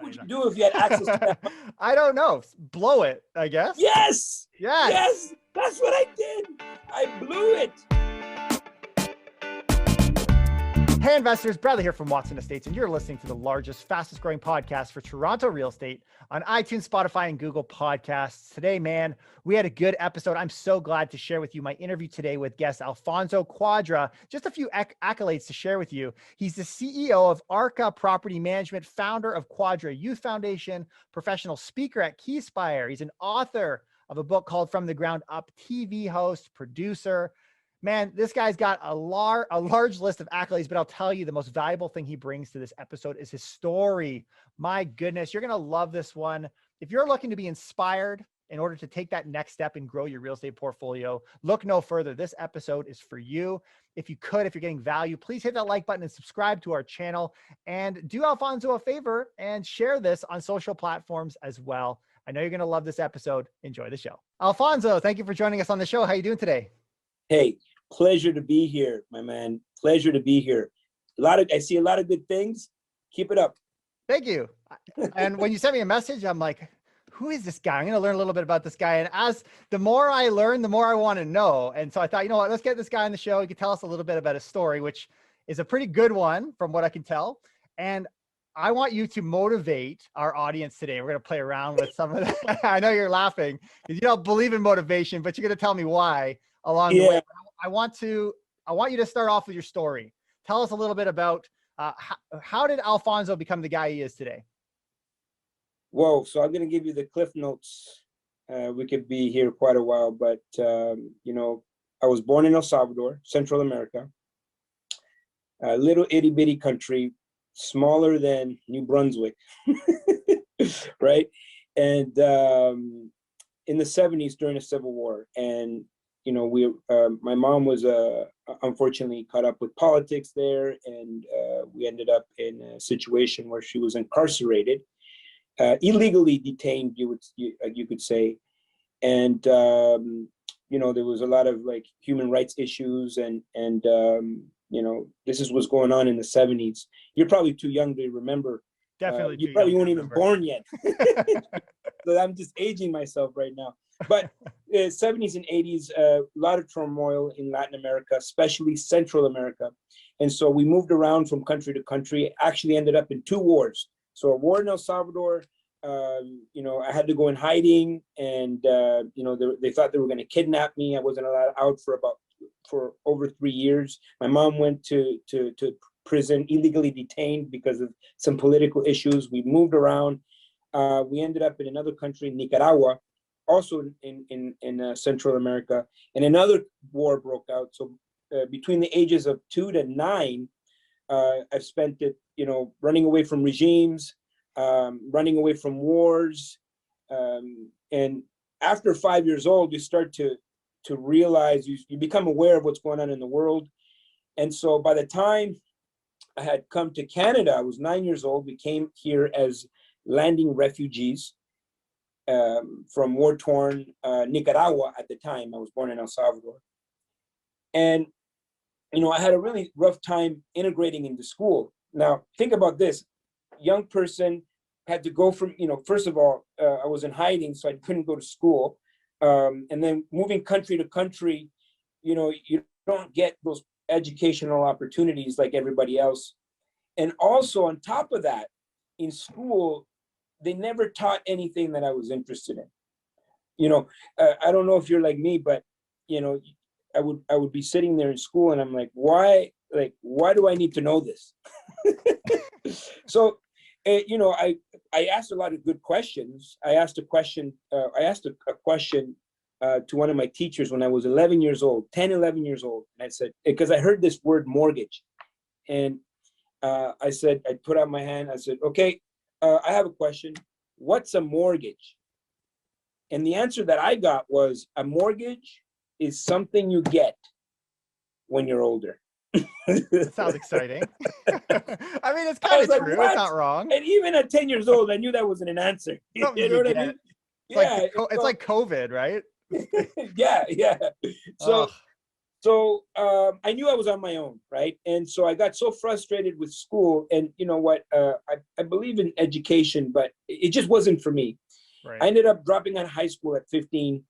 would you do if you had access to that money? I don't know. Blow it, I guess. Yes. Yes. Yes. That's what I did. I blew it. Hey investors, Bradley here from Watson Estates, and you're listening to the largest, fastest growing podcast for Toronto real estate on iTunes, Spotify, and Google Podcasts. Today, man, we had a good episode. I'm so glad to share with you my interview today with guest Alfonso Cuadra. Just a few accolades to share with you. He's the CEO of Arca Property Management, founder of Cuadra Youth Foundation, professional speaker at Keyspire. He's an author of a book called From the Ground Up, TV host, producer. Man, this guy's got a large list of accolades, but I'll tell you the most valuable thing he brings to this episode is his story. My goodness, you're going to love this one. If you're looking to be inspired in order to take that next step and grow your real estate portfolio, look no further. This episode is for you. If you're getting value, please hit that like button and subscribe to our channel, and do Alfonso a favor and share this on social platforms as well. I know you're going to love this episode. Enjoy the show. Alfonso, thank you for joining us on the show. How are you doing today? Hey, pleasure to be here, my man. Pleasure to be here. I see a lot of good things. Keep it up. Thank you. And when you sent me a message, I'm like, who is this guy? I'm going to learn a little bit about this guy. And as the more I learn, the more I want to know. And so I thought, you know what, let's get this guy on the show. He could tell us a little bit about his story, which is a pretty good one from what I can tell. And I want you to motivate our audience today. We're going to play around with some of that. I know you're laughing because you don't believe in motivation, but you're going to tell me why along the way. I want you to start off with your story. Tell us a little bit about how did Alfonso become the guy he is today? Whoa, so I'm going to give you the cliff notes. We could be here quite a while, but I was born in El Salvador, Central America, a little itty bitty country, smaller than New Brunswick, right? And in the 70s during the Civil War, and my mom was unfortunately caught up with politics there, and we ended up in a situation where she was incarcerated, illegally detained, you could say, and there was a lot of like human rights issues, and this is what's going on in the 70s. You're probably too young to remember. Definitely, you probably weren't even born yet. So I'm just aging myself right now. But 70s and 80s, a lot of turmoil in Latin America, especially Central America. And so we moved around from country to country, actually ended up in 2 wars. So a war in El Salvador, I had to go in hiding, and, they thought they were going to kidnap me. I wasn't allowed out for over 3 years. My mom went to prison, illegally detained because of some political issues. We moved around. We ended up in another country, Nicaragua, also in Central America, and another war broke out. So between the ages of 2 to 9, I've spent it, running away from regimes, running away from wars. And after 5 years old, you start to realize, you become aware of what's going on in the world. And so by the time I had come to Canada, I was 9 years old. We came here as landing refugees from war-torn Nicaragua at the time. I was born in El Salvador. And, I had a really rough time integrating into school. Now, think about this. Young person, had to go from, first of all, I was in hiding, so I couldn't go to school. And then moving country to country, you don't get those educational opportunities like everybody else. And also on top of that, in school, they never taught anything that I was interested in. I don't know if you're like me, but I would be sitting there in school, and I'm like, why do I need to know this? So, I asked a lot of good questions. I asked a question to one of my teachers when I was 11 years old. And I said, because I heard this word mortgage, and I put out my hand. I said, okay, I have a question. What's a mortgage? And the answer that I got was, a mortgage is something you get when you're older. That sounds exciting. I mean, it's kind of true. What? It's not wrong. And even at 10 years old, I knew that wasn't an answer. You know what I mean? It's like COVID, right? Yeah. So So I knew I was on my own, right? And so I got so frustrated with school. And you know what? I believe in education, but it just wasn't for me. Right. I ended up dropping out of high school at 15.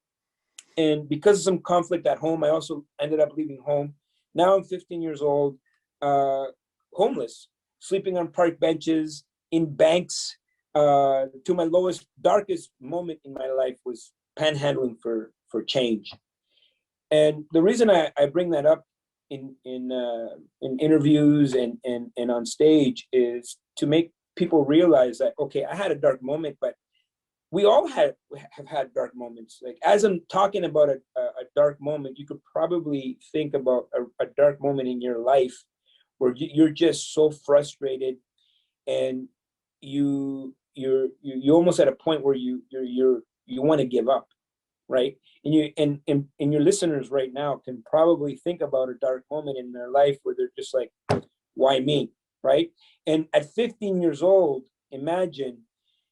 And because of some conflict at home, I also ended up leaving home. Now I'm 15 years old, homeless, sleeping on park benches, in banks. To my lowest, darkest moment in my life was panhandling for change. And the reason I bring that up in interviews and on stage is to make people realize that, okay, I had a dark moment, but we all have had dark moments. Like, as I'm talking about a dark moment, you could probably think about a dark moment in your life where you're just so frustrated, and you almost at a point where you want to give up, right? And and your listeners right now can probably think about a dark moment in their life where they're just like, why me, right? And at 15 years old, imagine,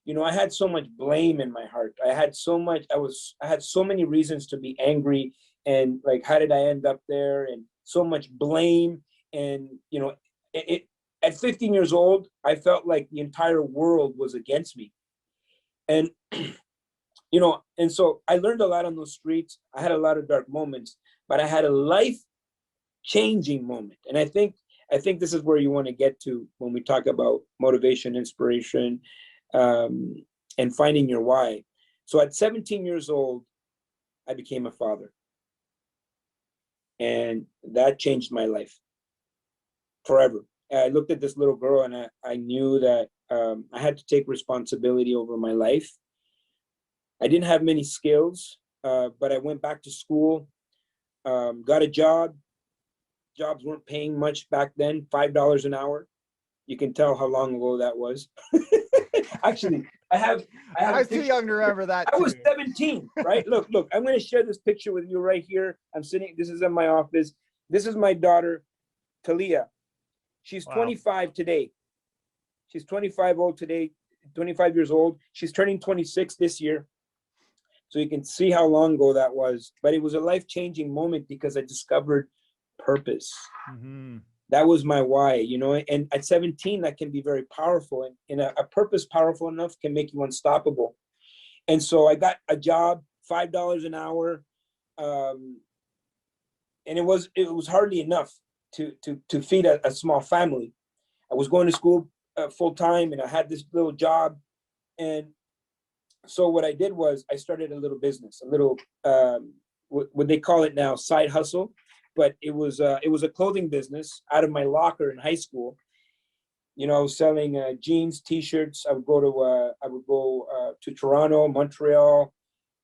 you know, I had so much blame in my heart. I had so many reasons to be angry, and like, how did I end up there? And so much blame. And, you know, at 15 years old, I felt like the entire world was against me. And, you know, and so I learned a lot on those streets. I had a lot of dark moments, but I had a life changing moment. And I think this is where you want to get to when we talk about motivation, inspiration, and finding your why. So at 17 years old, I became a father, and that changed my life forever. I looked at this little girl, and I knew that I had to take responsibility over my life. I didn't have many skills, but I went back to school, got a job. Jobs weren't paying much back then, $5 an hour. You can tell how long ago that was. Actually, I was too young to remember that. I was 17, right? Look, I'm going to share this picture with you right here. I'm sitting, this is in my office. This is my daughter, Talia. She's 25 today. She's 25 old today, 25 years old. She's turning 26 this year. So you can see how long ago that was. But it was a life-changing moment because I discovered purpose. Mm-hmm. That was my why, you know. And at 17, that can be very powerful. And a purpose powerful enough can make you unstoppable. And so I got a job, $5 an hour. And it was hardly enough to feed a small family. I was going to school full time, and I had this little job. And so what I did was I started a little business, a little what they call it now, side hustle. But it was a clothing business out of my locker in high school. You know, selling jeans, T-shirts. I would go to Toronto, Montreal,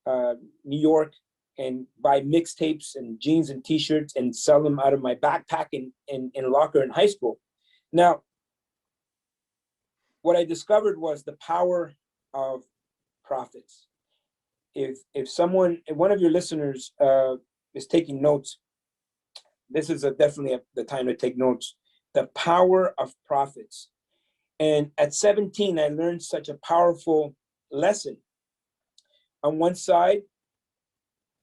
New York, and buy mixtapes and jeans and T-shirts and sell them out of my backpack in locker in high school. Now, what I discovered was the power of profits. If one of your listeners is taking notes, this is definitely the time to take notes. The power of profits. And at 17, I learned such a powerful lesson. On one side,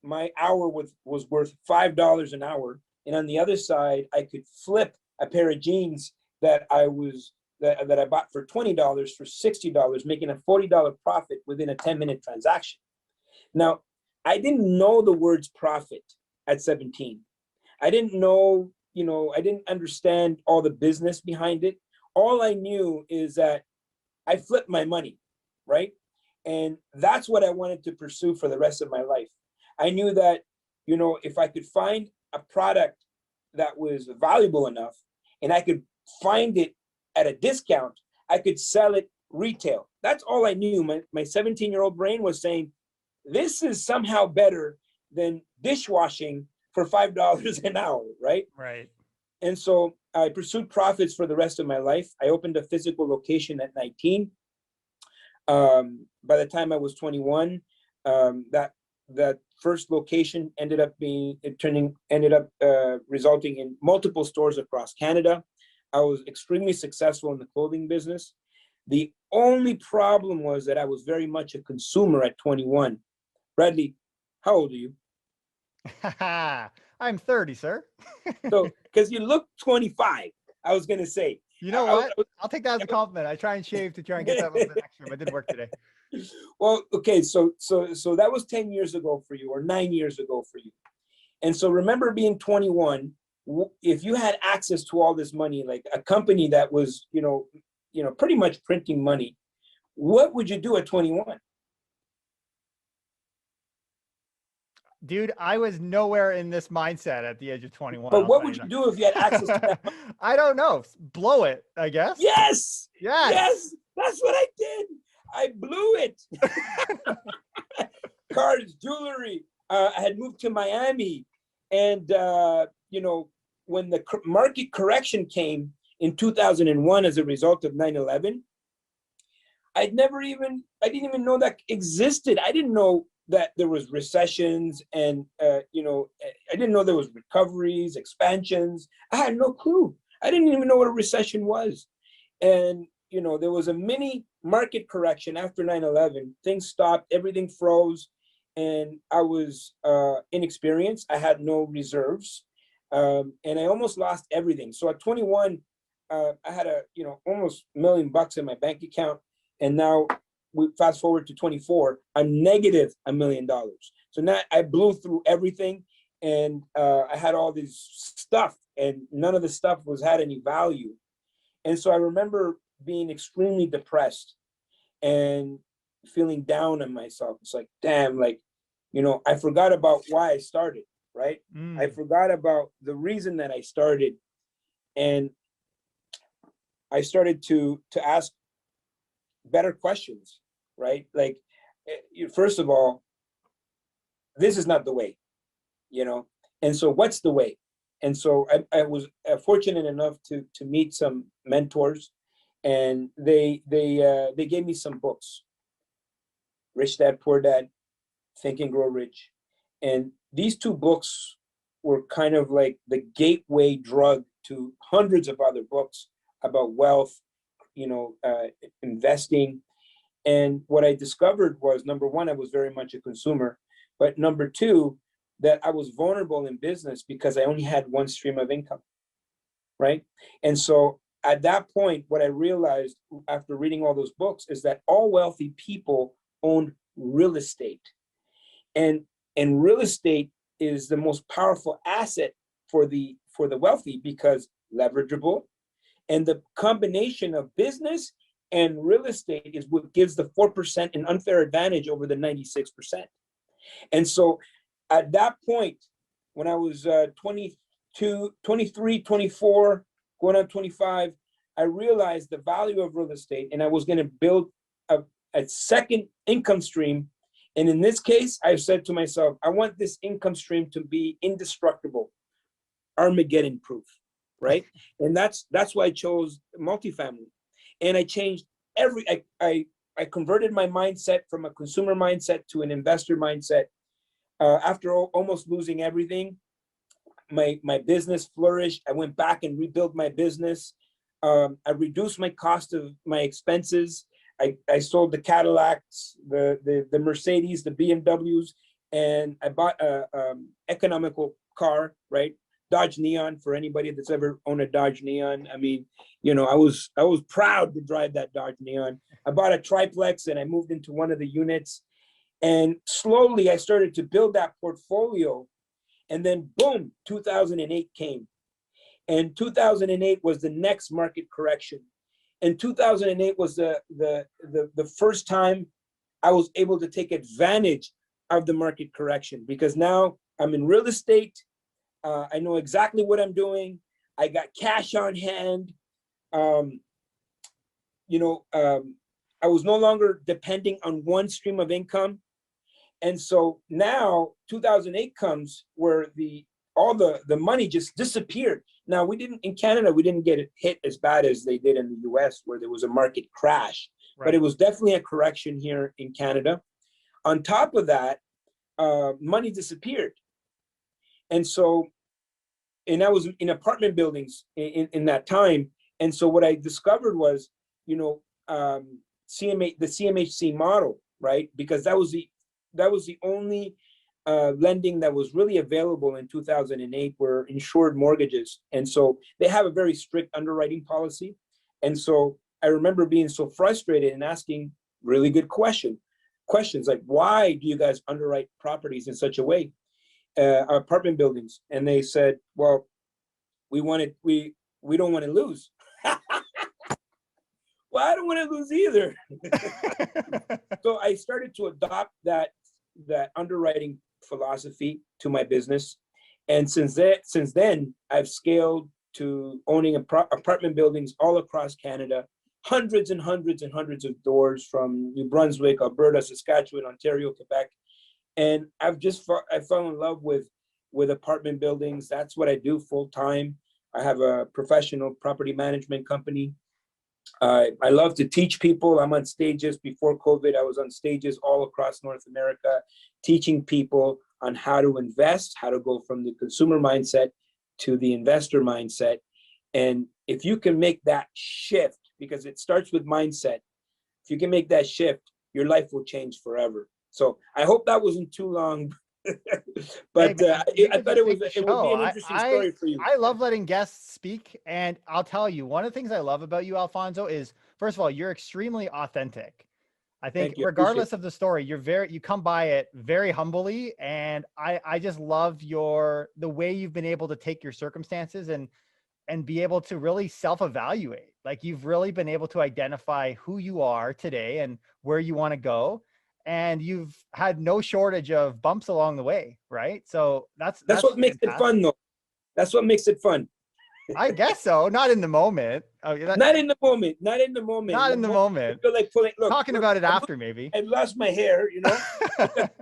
my hour was worth $5 an hour. And on the other side, I could flip a pair of jeans that I bought for $20 for $60, making a $40 profit within a 10-minute transaction. Now, I didn't know the words profit at 17. I didn't know, you know, I didn't understand all the business behind it. All I knew is that I flipped my money, right? And that's what I wanted to pursue for the rest of my life. I knew that, you know, if I could find a product that was valuable enough and I could find it at a discount, I could sell it retail. That's all I knew. My 17-year-old brain was saying, this is somehow better than dishwashing for $5 an hour, right? Right. And so I pursued profits for the rest of my life. I opened a physical location at 19. By the time I was 21, that first location ended up resulting in multiple stores across Canada. I was extremely successful in the clothing business. The only problem was that I was very much a consumer at 21. Bradley, how old are you? I'm 30, sir. So, because you look 25, I was going to say. You know what? I'll take that as a compliment. I try and shave to try and get that little bit extra, but it didn't work today. Well, okay, so that was 10 years ago for you, or 9 years ago for you. And so remember being 21, if you had access to all this money, like a company that was, pretty much printing money, what would you do at 21? Dude, I was nowhere in this mindset at the age of 21. But what would you do if you had access to that money? I don't know. Blow it, I guess. Yes. Yes. Yes. That's what I did. I blew it. Cars, jewelry. I had moved to Miami. And, when the market correction came in 2001 as a result of 9/11, I didn't even know that existed. I didn't know that there was recessions and, I didn't know there was recoveries, expansions. I had no clue. I didn't even know what a recession was. And, there was a mini market correction after 9/11. Things stopped, everything froze, and I was inexperienced. I had no reserves, and I almost lost everything. So at 21, I had almost $1 million in my bank account, and now we fast forward to 24, I'm negative $1 million. So now I blew through everything, and I had all this stuff, and none of the stuff had any value. And so I remember being extremely depressed and feeling down on myself. It's like, damn, I forgot about why I started, right? I forgot about the reason that I started, and I started to ask better questions, right? Like, first of all, this is not the way, and so what's the way? And so I was fortunate enough to meet some mentors, and they gave me some books: Rich Dad Poor Dad, Think and Grow Rich. And these two books were kind of like the gateway drug to hundreds of other books about wealth, investing. And what I discovered was, number one, I was very much a consumer, but number two, that I was vulnerable in business because I only had one stream of income, right? And so at that point, what I realized after reading all those books is that all wealthy people own real estate. And real estate is the most powerful asset for the wealthy because leverageable. And the combination of business and real estate is what gives the 4% an unfair advantage over the 96%. And so at that point, when I was 22, 23, 24, going on 25, I realized the value of real estate, and I was going to build a second income stream. And in this case, I said to myself, I want this income stream to be indestructible, Armageddon proof, right? And that's why I chose multifamily. And I changed I converted my mindset from a consumer mindset to an investor mindset. After almost losing everything, my business flourished. I went back and rebuilt my business. I reduced my cost of my expenses. I sold the Cadillacs, the Mercedes, the BMWs, and I bought a economical car, right? Dodge Neon, for anybody that's ever owned a Dodge Neon. I mean, I was proud to drive that Dodge Neon. I bought a triplex and I moved into one of the units. And slowly I started to build that portfolio. And then boom, 2008 came. And 2008 was the next market correction. And 2008 was the first time I was able to take advantage of the market correction, because now I'm in real estate. I know exactly what I'm doing. I got cash on hand. I was no longer depending on one stream of income. And so now 2008 comes where all the money just disappeared. Now in Canada, we didn't get hit as bad as they did in the US, where there was a market crash, right. But it was definitely a correction here in Canada. On top of that, money disappeared. And I was in apartment buildings in that time. And so what I discovered was, the CMHC model, right? Because that was the only lending that was really available in 2008 were insured mortgages. And so they have a very strict underwriting policy. And so I remember being so frustrated and asking really good questions like, why do you guys underwrite properties in such a way, apartment buildings? And they said, well, we don't want to lose. Well, I don't want to lose either. So I started to adopt that underwriting philosophy to my business. And since then, I've scaled to owning apartment buildings all across Canada, hundreds and hundreds and hundreds of doors from New Brunswick, Alberta, Saskatchewan, Ontario, Quebec. And I fell in love with apartment buildings. That's what I do full time. I have a professional property management company. I love to teach people. I'm on stages. Before COVID, I was on stages all across North America, teaching people on how to invest, how to go from the consumer mindset to the investor mindset. And if you can make that shift, because it starts with mindset, if you can make that shift, your life will change forever. So I hope that wasn't too long. But I thought it would be an interesting story for you. I love letting guests speak. And I'll tell you, one of the things I love about you, Alfonso, is, first of all, you're extremely authentic. I think regardless of the story, you come by it very humbly. And I just love the way you've been able to take your circumstances and be able to really self-evaluate. Like, you've really been able to identify who you are today and where you want to go. And you've had no shortage of bumps along the way, right? So that's what makes it fun, though. That's what makes it fun. I guess so. Not in the moment. Not in the moment. Not in the moment. I feel like talking about it after, maybe. I lost my hair,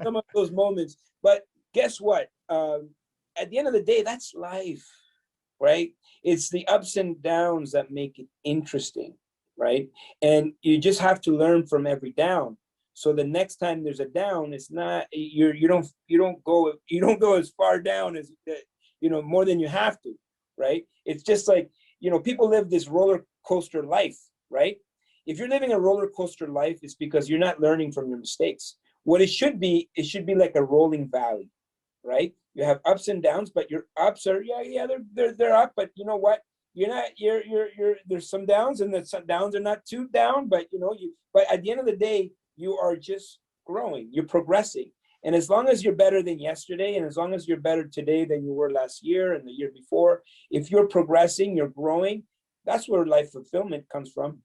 some of those moments. But guess what? At the end of the day, that's life, right? It's the ups and downs that make it interesting, right? And you just have to learn from every down. So the next time there's a down, it's not you don't go as far down as more than you have to, right? It's just like people live this roller coaster life, right? If you're living a roller coaster life, it's because you're not learning from your mistakes. What it should be like a rolling valley, right? You have ups and downs, but your ups are they're up, but you know what? There's some downs, and some downs are not too down, but but at the end of the day, you are just growing, you're progressing. And as long as you're better than yesterday, and as long as you're better today than you were last year and the year before, if you're progressing, you're growing, that's where life fulfillment comes from.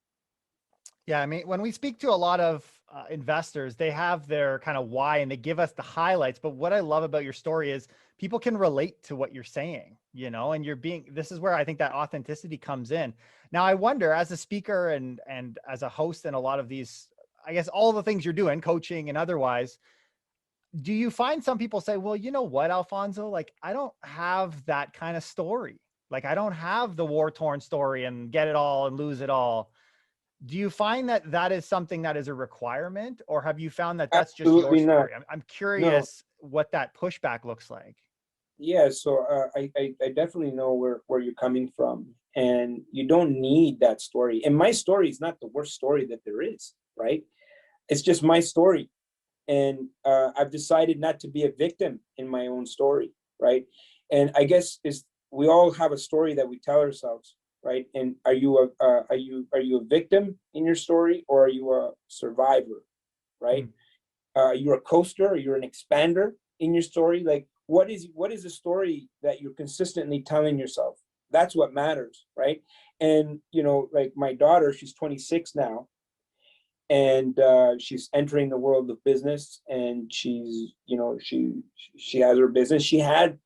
Yeah. I mean, when we speak to a lot of investors, they have their kind of why and they give us the highlights. But what I love about your story is people can relate to what you're saying, and this is where I think that authenticity comes in. Now, I wonder, as a speaker and as a host in a lot of these, I guess, all the things you're doing, coaching and otherwise, do you find some people say, well, you know what, Alfonso, like, I don't have that kind of story. Like, I don't have the war-torn story and get it all and lose it all. Do you find that is something that is a requirement, or have you found that that's Absolutely just your story? not. I'm curious what that pushback looks like. Yeah, so I definitely know where you're coming from, and you don't need that story. And my story is not the worst story that there is, right? It's just my story. And I've decided not to be a victim in my own story, right? And I guess we all have a story that we tell ourselves, right? And are you a victim in your story, or are you a survivor, right? Are you a coaster, or you're an expander in your story? Like, what is the story that you're consistently telling yourself? That's what matters, right? And like my daughter, she's 26 now, and she's entering the world of business, and she's she has her business. She had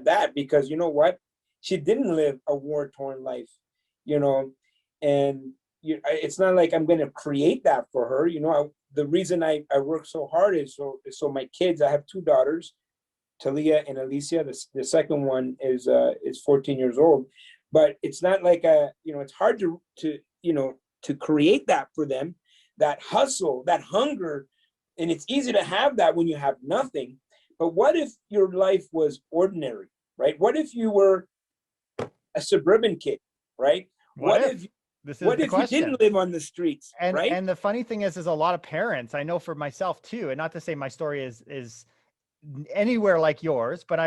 that because what, she didn't live a war-torn life, and it's not like I'm going to create that for her. The reason I work so hard is so my kids, I have two daughters, Talia and Alicia. The second one is 14 years old, but it's not like it's hard to create that for them, that hustle, that hunger. And it's easy to have that when you have nothing. But what if your life was ordinary, right? What if you were a suburban kid, right? What if you didn't live on the streets, right? And the funny thing is a lot of parents, I know for myself too, and not to say my story is anywhere like yours, but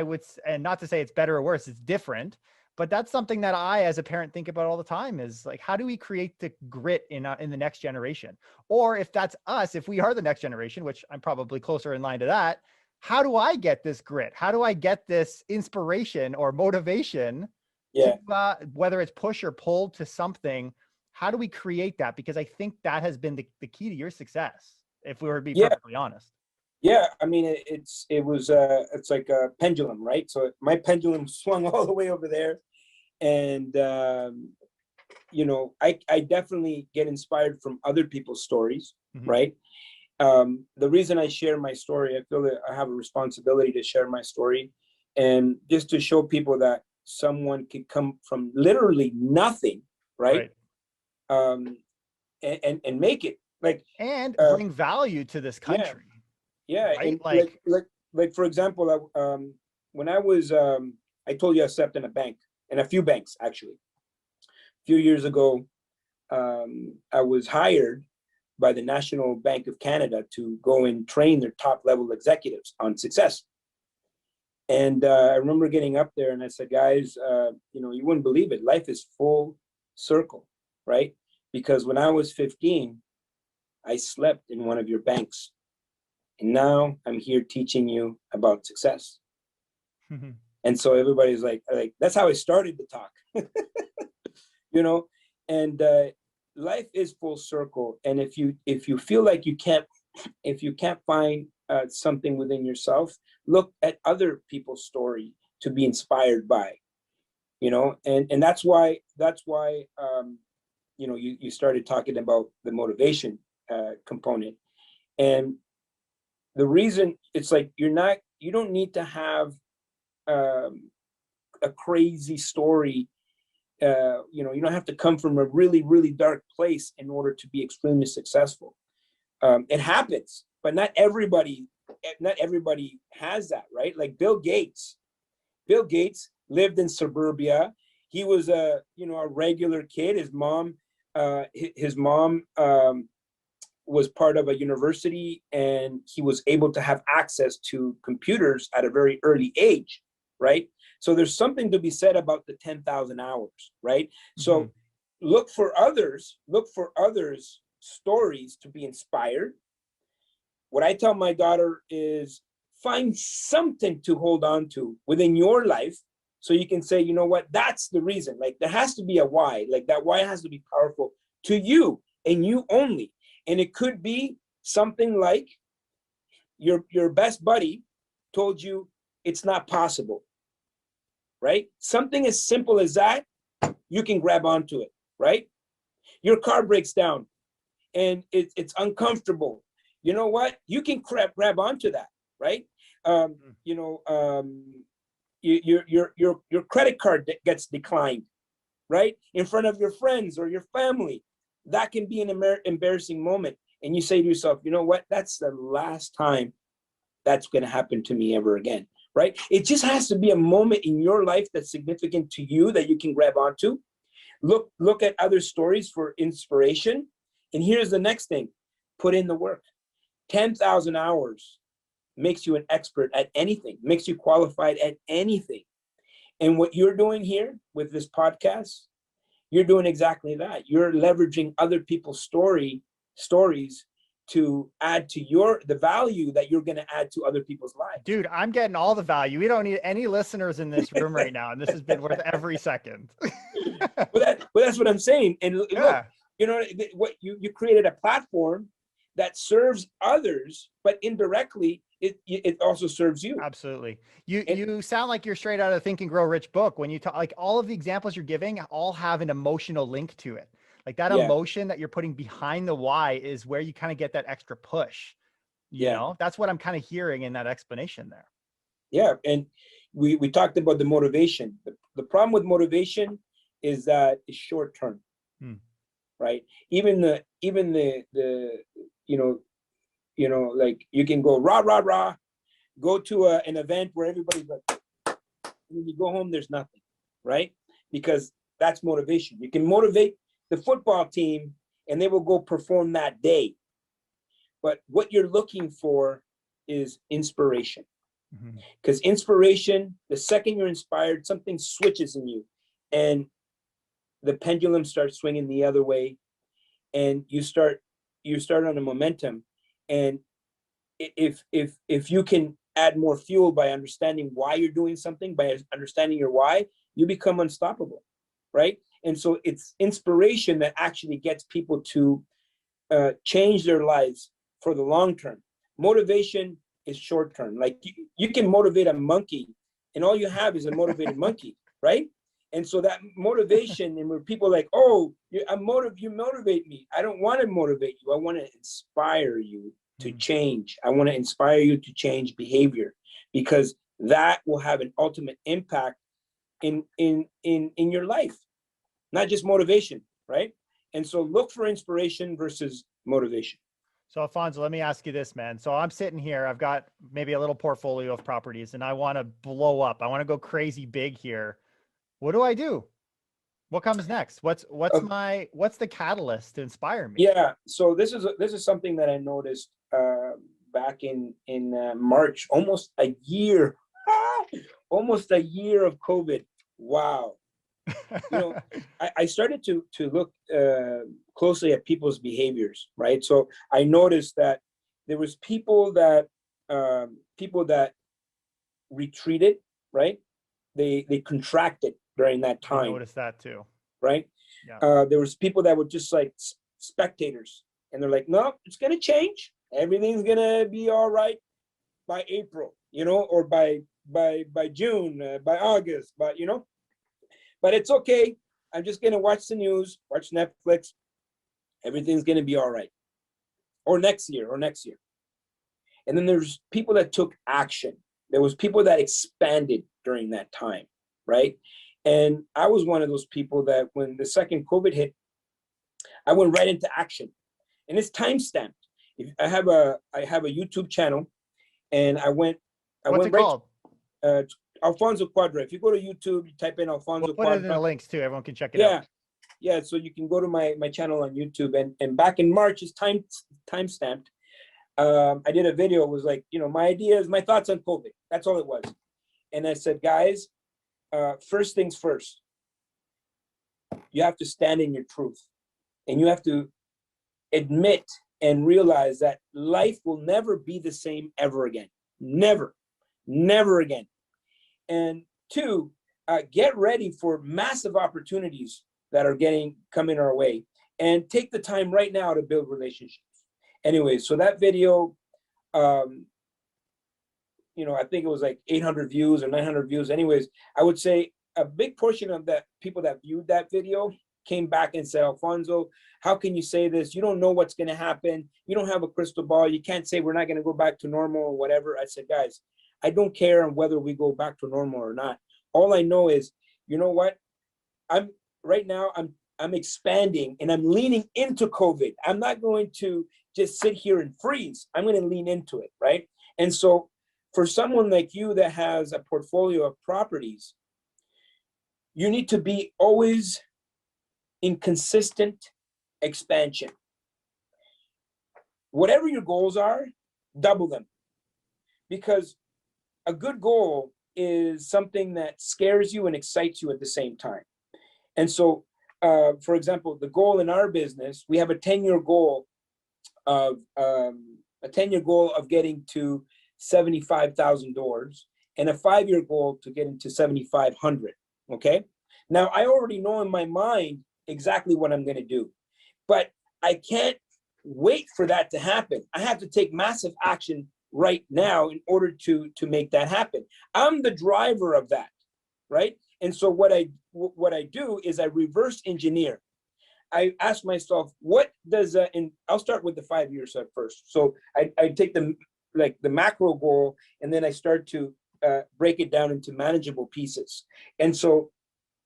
and not to say it's better or worse, it's different. But that's something that I, as a parent, think about all the time is like, how do we create the grit in the next generation? Or if that's us, if we are the next generation, which I'm probably closer in line to that, how do I get this grit? How do I get this inspiration or motivation Yeah. to, whether it's push or pull to something? How do we create that? Because I think that has been the key to your success, if we were to be perfectly honest. Yeah, I mean, it's like a pendulum, right? So my pendulum swung all the way over there, and you know, I definitely get inspired from other people's stories, right? The reason I share my story, I feel that I have a responsibility to share my story, and just to show people that someone could come from literally nothing, right? And make it, like, and bring value to this country. Yeah, right? And like for example, when I was I told you I slept in a bank, in a few banks actually. A few years ago, I was hired by the National Bank of Canada to go and train their top level executives on success. And I remember getting up there and I said, guys, you know, you wouldn't believe it. Life is full circle, right? Because when I was 15, I slept in one of your banks. And now I'm here teaching you about success. And so everybody's like, that's how I started the talk, you know, and life is full circle. And if you feel like you can't find something within yourself, look at other people's story to be inspired by, you know, and that's why you know, you started talking about the motivation component. And the reason, it's like, you don't need to have a crazy story. You know, you don't have to come from a really, really dark place in order to be extremely successful. It happens, but not everybody has that, right? Like Bill Gates lived in suburbia. He was a regular kid. His mom was part of a university, and he was able to have access to computers at a very early age, right? So there's something to be said about the 10,000 hours, right? So look for others stories to be inspired. What I tell my daughter is, find something to hold on to within your life, so you can say, you know what, that's the reason. Like, there has to be a why. Like, that why has to be powerful to you and you only. And it could be something like your best buddy told you it's not possible, right? Something as simple as that, you can grab onto it, right? Your car breaks down and it's uncomfortable. You know what? You can grab onto that, right? You know, your credit card gets declined, right? In front of your friends or your family. That can be an embarrassing moment. And you say to yourself, you know what? That's the last time that's going to happen to me ever again, right? It just has to be a moment in your life that's significant to you that you can grab onto. Look at other stories for inspiration. And here's the next thing. Put in the work. 10,000 hours makes you an expert at anything, makes you qualified at anything. And what you're doing here with this podcast, you're doing exactly that. You're leveraging other people's stories to add to the value that you're going to add to other people's lives. Dude, I'm getting all the value. We don't need any listeners in this room right now, and this has been worth every second. Well, that's what I'm saying. And look, you know what, you created a platform that serves others, but indirectly it also serves you. Absolutely. You sound like you're straight out of Think and Grow Rich book when you talk. Like, all of the examples you're giving all have an emotional link to it. Like, that emotion that you're putting behind the why is where you kind of get that extra push. You know, that's what I'm kind of hearing in that explanation there. Yeah. And we talked about the motivation. The problem with motivation is that it's short term, right? Even the you know, like, you can go rah, go to an event where everybody's like, when you go home, there's nothing, right? Because that's motivation. You can motivate the football team and they will go perform that day. But what you're looking for is inspiration. Because inspiration, the second you're inspired, something switches in you, and the pendulum starts swinging the other way, and you start on a momentum. And if you can add more fuel by understanding why you're doing something, by understanding your why, you become unstoppable, right? And so it's inspiration that actually gets people to change their lives for the long term. Motivation is short term. Like you can motivate a monkey, and all you have is a motivated monkey, right? And so that motivation, and where people are like, oh, you motivate me. I don't want to motivate you. I want to inspire you to change. I want to inspire you to change behavior, because that will have an ultimate impact in your life, not just motivation, right? And so look for inspiration versus motivation. So Alfonso, let me ask you this, man. So I'm sitting here, I've got maybe a little portfolio of properties, and I want to blow up. I want to go crazy big here. What do I do? What comes next? What's the catalyst to inspire me? Yeah. So this is something that I noticed back in March, almost a year of COVID. Wow. You know, I started to look closely at people's behaviors, right? So I noticed that there was people that retreated, right? They contracted during that time. I noticed that too. Right? Yeah. There was people that were just like spectators, and they're like, no, it's gonna change. Everything's gonna be all right by April, you know, or by June, by August, but you know. But it's okay. I'm just going to watch the news, watch Netflix. Everything's going to be all right. Or next year. And then there's people that took action. There was people that expanded during that time, right? And I was one of those people that when the second COVID hit, I went right into action. And it's time-stamped. I have a YouTube channel, and What's it called? Alfonso Cuadra. If you go to YouTube, you type in Alfonso Cuadra. We'll put it in the links too. Everyone can check it out. Yeah. So you can go to my channel on YouTube, and back in March, it's time stamped. I did a video. It was like, you know, my thoughts on COVID. That's all it was. And I said, guys, first things first. You have to stand in your truth, and you have to admit and realize that life will never be the same ever again. Never again. And two, get ready for massive opportunities that are coming our way, and take the time right now to build relationships. Anyway, so that video, you know, I think it was like 800 views or 900 views. Anyways, I would say a big portion of that people that viewed that video came back and said, Alfonso, how can you say this? You don't know what's going to happen. You don't have a crystal ball. You can't say we're not going to go back to normal or whatever. I said, guys, I don't care whether we go back to normal or not. All I know is, you know what? I'm expanding, and I'm leaning into COVID. I'm not going to just sit here and freeze. I'm going to lean into it, right? And so for someone like you that has a portfolio of properties, you need to be always in consistent expansion. Whatever your goals are, double them. Because a good goal is something that scares you and excites you at the same time. And so, for example, the goal in our business, we have a 10-year goal of getting to 75,000 doors, and a 5-year goal to get into 7,500. Okay. Now I already know in my mind exactly what I'm going to do, but I can't wait for that to happen. I have to take massive action right now in order to make that happen. I'm the driver of that, right? And so what I do is I reverse engineer. I ask myself, what does and I'll start with the 5 years at first. So I take the macro goal, and then I start to break it down into manageable pieces. And so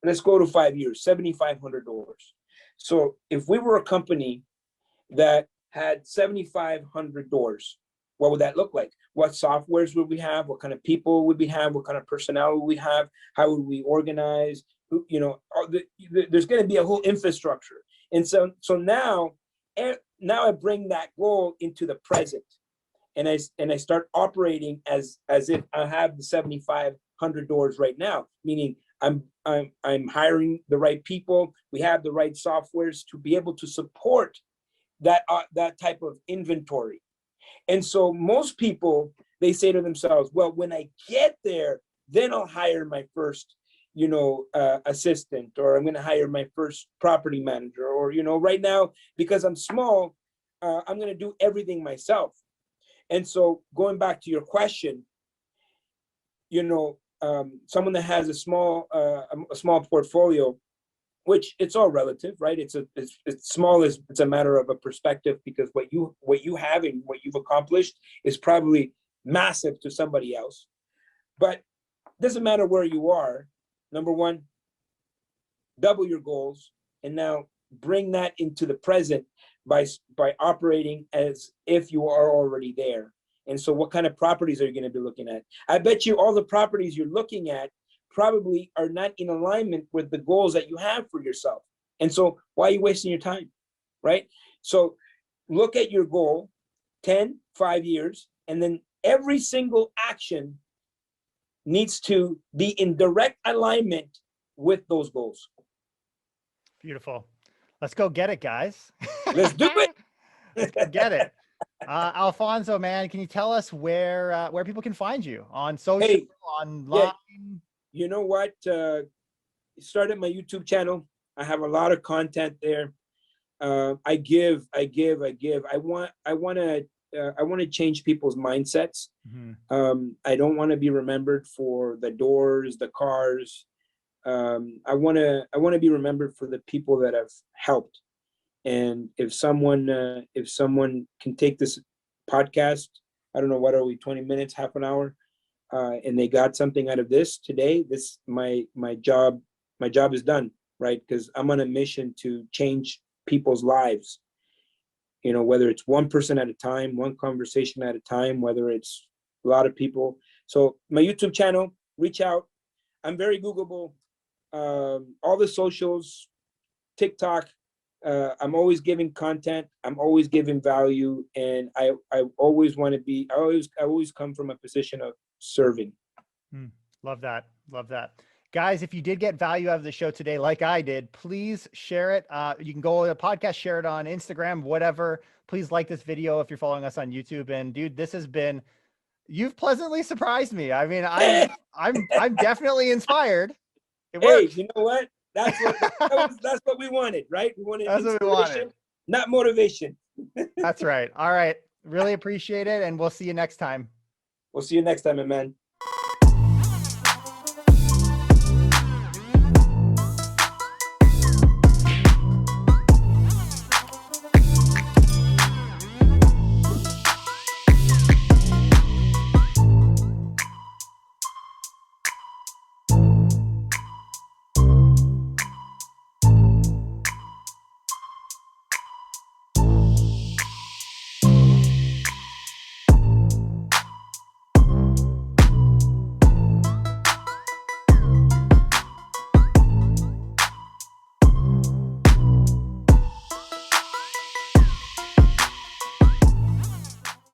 let's go to 5 years, 7,500 doors. So if we were a company that had 7,500 doors, what would that look like? What softwares would we have? What kind of people would we have? What kind of personnel would we have? How would we organize? You know, there's going to be a whole infrastructure. And so now I bring that goal into the present. and I start operating as if I have the 7,500 doors right now, meaning I'm hiring the right people. We have the right softwares to be able to support that type of inventory. And so most people, they say to themselves, well, when I get there, then I'll hire my first, assistant, or I'm going to hire my first property manager, or, right now, because I'm small, I'm going to do everything myself. And so going back to your question, someone that has a small portfolio, which it's all relative, right? It's small, it's a matter of a perspective, because what you have and what you've accomplished is probably massive to somebody else. But it doesn't matter where you are. Number one, double your goals, and now bring that into the present by operating as if you are already there. And so what kind of properties are you going to be looking at? I bet you all the properties you're looking at probably are not in alignment with the goals that you have for yourself. And so why are you wasting your time, right? So look at your goal, 10, 5 years, and then every single action needs to be in direct alignment with those goals. Beautiful. Let's go get it, guys. Let's do it. Let's go get it. Alfonso, man, can you tell us where people can find you on social, online? Yeah. You know what? Started my YouTube channel. I have a lot of content there. I give. I want to change people's mindsets. Mm-hmm. I don't want to be remembered for the doors, the cars. I want to be remembered for the people that I've helped. And if someone can take this podcast, I don't know, what are we, 20 minutes, half an hour, and they got something out of this today, my job is done, right? Because I'm on a mission to change people's lives. Whether it's one person at a time, one conversation at a time, whether it's a lot of people. So my YouTube channel, reach out. I'm very Googleable. All the socials, TikTok. I'm always giving content. I'm always giving value, and I always want to be. I always come from a position of serving. Love that. Love that. Guys, if you did get value out of the show today, like I did, please share it. You can go to the podcast, share it on Instagram, whatever. Please like this video if you're following us on YouTube. And dude, you've pleasantly surprised me. I mean, I'm definitely inspired. Hey, you know what? That's what we wanted, right? We wanted inspiration, not motivation. That's right. All right. Really appreciate it. And we'll see you next time. We'll see you next time, my man.